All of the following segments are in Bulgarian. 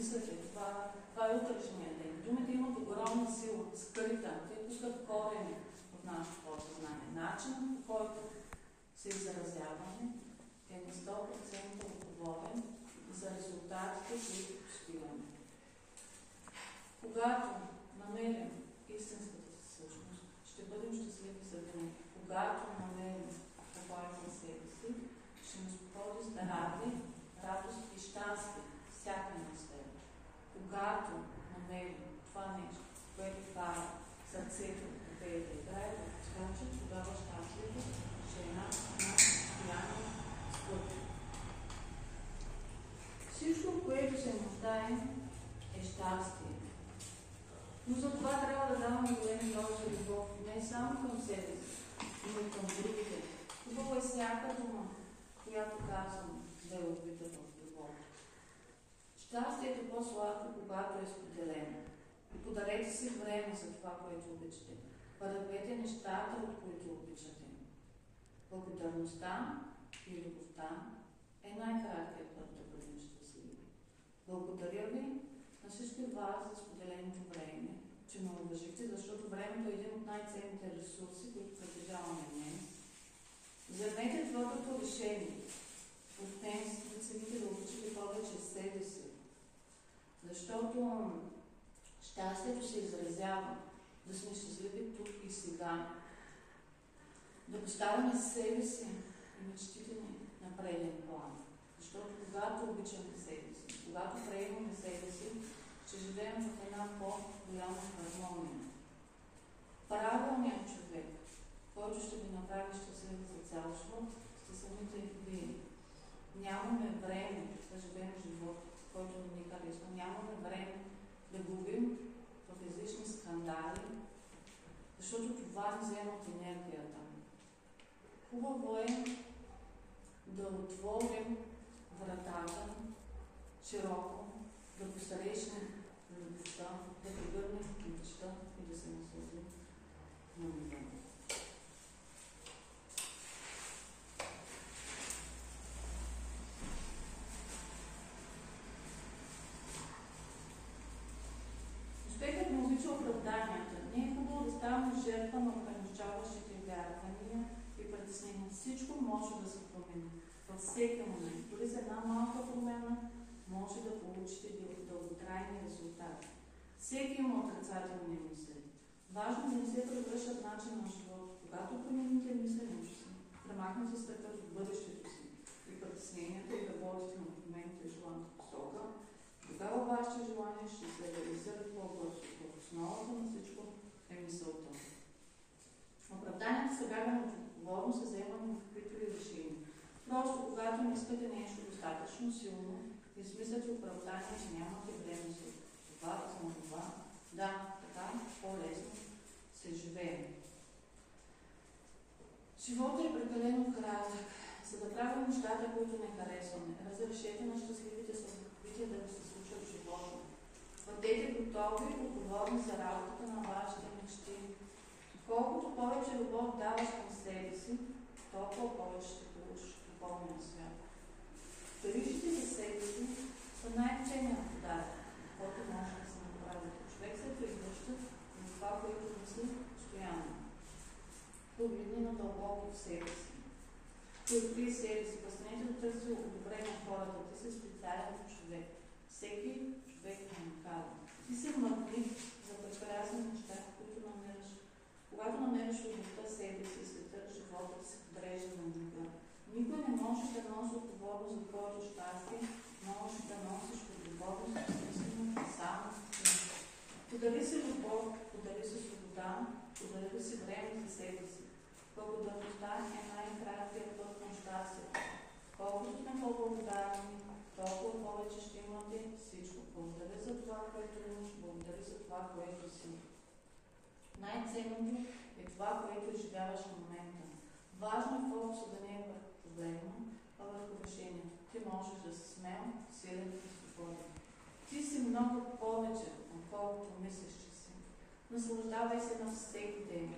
мислите, това е утрешния ден. Думите имат огромна сила, скрита. Те пускат корени от нашето подсъзнание. Начинът, по който се изразяваме, е на 100% отговорен за резултатите, които постигаме. Когато намерим истинската си същност, ще бъдем щастливи за винаги. Когато намерим покоя на себе си, ще нас подходи здраве, радост и щастие всяка една сфера. Когато намерим това нещо, което кара сърцето да пее да играе, да подскача, тогава щастието ще е една постоянна скъпа. Всичко, което се нуждаем, е щастие. Но за това трябва да даваме големи дози любов, не само към себе си, но и към другите. Хубаво е всяка дума, която казвам, да е отбита в любов. Щастието е по-сладко, когато е споделено. Подарете си време за това, което обичате. Правете нещата, от които обичате. Благодарността и любовта е най-краткият път да бъдем щастливи. Благодаря ви на всички вас за споделеното време, че ме уважихте, защото времето е един от най-ценните ресурси, които притежаваме днес. Вземете твърдото решение от днес да целите да обичате повече себе си, защото щастието се изразява да сме щастливи тук и сега, да поставяме себе си и мечтите ни на преден план. Защото когато обичаме себе си, когато приемаме себе си, ще живеем в една по-голяма хармония. Правилният човек, който ще ви направи щастлив за цял живот, сте самите вие. Нямаме време да живеем живот, който не ни харесва. Нямаме време да губим в излишни скандали, защото това ни взема от енергията. Хубаво е да отворим вратата широко, да посрещнем любовта, да прегърнем обичта и да се насладим на любовта. Успехът не обича оправданията. Не е хубаво да ставаме жертва на ограничаващите вярвания и притеснения. Всичко може да се промени във всеки момент. Дори за една малка промяна може да получите дълготрайни резултати. Всеки има отрицателни мисли. Важно да не се превръщат в начин на живота. Когато промените мисленето си, премахнете страха от бъдещето си и притесненията и работите на промените в желаната посока, тогава вашите желания ще се реализират по-бързо. В основата на всичко е мисълта. Оправданията са бягане от отговорност за вземане на каквито и решения. Просто когато не искате нещо достатъчно силно, измисляте оправдание, че нямате време за това, за това. Да, така по-лесно се живее. Животът е прекалено кратък, за да правим нещата, които не харесваме. Разрешете на щастливите събития да ви се случат в живота. Бъдете готови и отговорни за работата на вашите мечти. Колкото повече любов даваш към себе си, толкова повече ще получиш в духовния свят. Грижите за себе си са най-ценният подарък, който може да се направи. Човек се превръща на това, което мисли постоянно. Погледни надълбоко в себе си. Ти откри себе си, престанете да търси одобрение от хората. Ти си специален човек. Всеки човек е уникален. Ти си мътник за прекрасни неща, които намериш. Когато намериш любовта себе си, света, живота си подрежда на никога. Никой не може да носи отговорност за твоето щастие, може да носиш отговорност единствено само ти. Подари си любов, подари си свобода, подари си време за себе си. Благодарността е най-краткият път към щастието. Колкото сме по-благодарни, толкова повече ще имате всичко. Благодаря за това, което имаш, благодаря за това, което си. Най-ценното е това, което изживяваш в момента. Важно е фокуса да не е върху проблема, а върху решението. Ти можеш да си смел, силен и свободен. Ти си много повече, отколкото мислиш, че си. Наслаждавай се на всеки ден,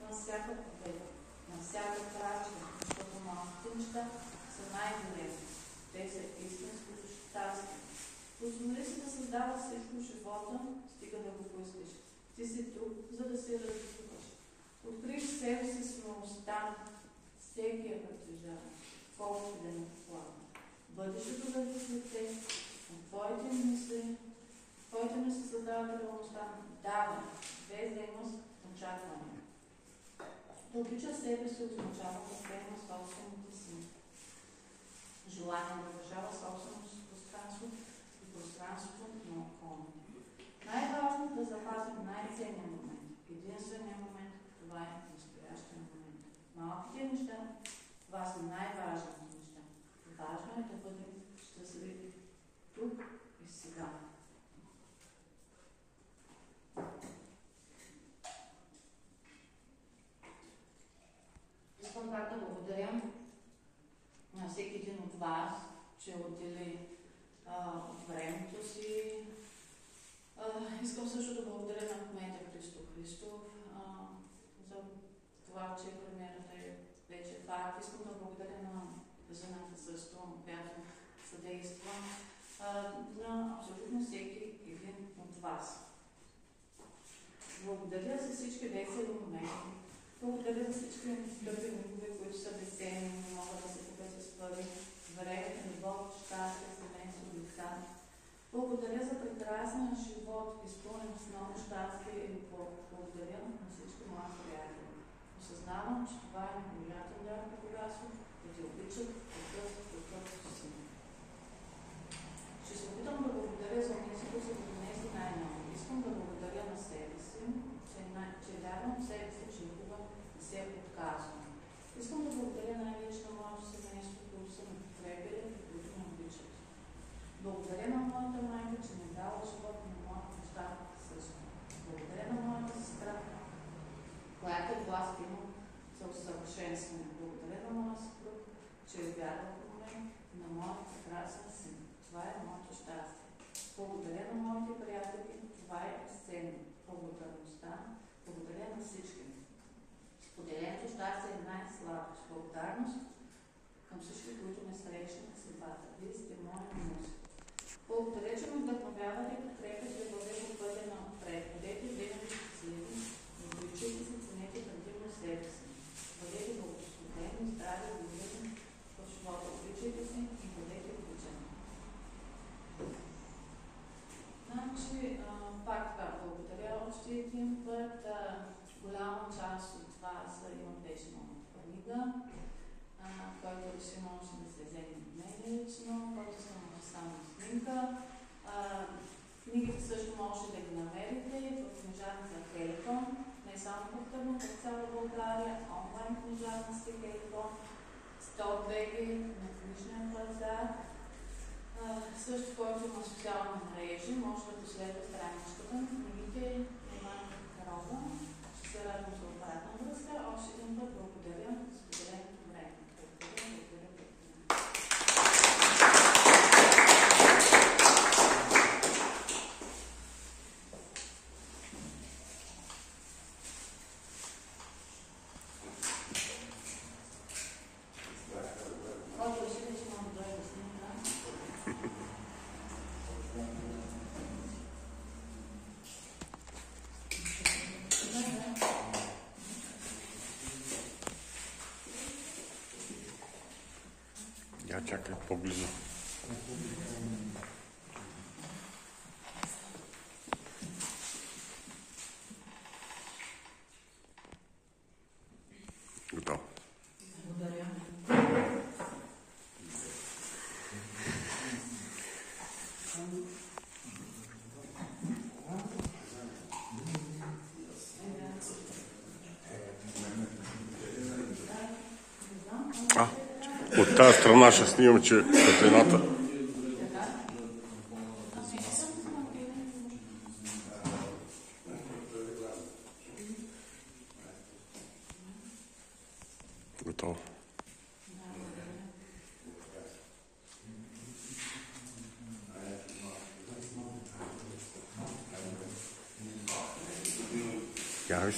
на всяка победа, на всяка крачка, защото малките неща са най-големи. Те са истинското щастие. Позволи си да създава всичко в живота, стига да го поискаш. Ти си тук, за да се развиваш. Открий в себе си смелостта, всеки е притежава, колкото да не поплава. Бъдещето да ви свете, от твоите мисли създават реалността. Давай, без да имаш очакване. Да обича себе си означава да приема собствените си желания, да уважава собственото пространство и пространството на околните. Най-важно е да запазим най-ценния момент. Единственият момент, това е настоящия момент. Малките неща, това са най-важните неща. Важно е да бъдем щастливи тук и сега. Искам пак да благодаря на всеки един от вас, че отдели от времето си. Искам също да благодаря на кмета Христо Христов за това, че премиерата е вече факт. Искам да благодаря на жената също, която съдейства, на абсолютно всеки един от вас. Благодаря за всички весели моменти. Благодаря за всички скъпи мигове, които са безценни, не могат да се купят с пари. Време, любов, щастие, семейство, деца. Благодаря за прекрасния живот, изпълнен с много щастие и любов. Благодаря на всички мои приятели. Осъзнавам, че това е невероятен дар на богатство, да те обичат какъвто си. Ще се опитам да благодаря за тези, които са донесли най-много. Искам да благодаря на себе си, че вярвам в себе си, че никога не се отказвам. Искам да благодаря най-вече на моето семейство, които са ме подкрепили и които ме обичат. Благодаря на моята майка, че ми дава живот на моята баща също. Благодаря на моята сестра, която е била стимул за усъвършенстване. Благодаря на моя съпруг, че е вярвал в мен и на моят прекрасен син. Това е моето щастие. Благодаря на моите приятели, това е безценно. Благодарността, благодаря на всички. Споделеното щастие е най-слабо. С благодарност към всички, които ме срещнат в съдбата. Вие сте моя муз. Благодаря, че ме вдъхновявате и подкрепяте да бъде по пътя напред. Бъдете винаги щастливи, обичайте се, ценете предимно себе си. Бъдете благословени, здрави и добри в живота. Обичайте се и бъдете обичани. Значи, пак благодаря още един път. Голяма част от това имам вече моята книга, който реши може да се вземе от мен лично, който съм само снимка. Книгите също може да ги намерите в книжарната Хеликон, не само в Търново, в цяла България, онлайн книжарната Хеликон, StockBG на книжния пазар. Също, който има социални мрежи, може да последва страничката на книгите Иван Карова. Ще се радвам за обратна връзка. Още един път благодаря за споделеното време. Благодаря. Я чакай по-близо. Готово. Благодаря. От тази страна ще снимам, че светлината. Готово. Я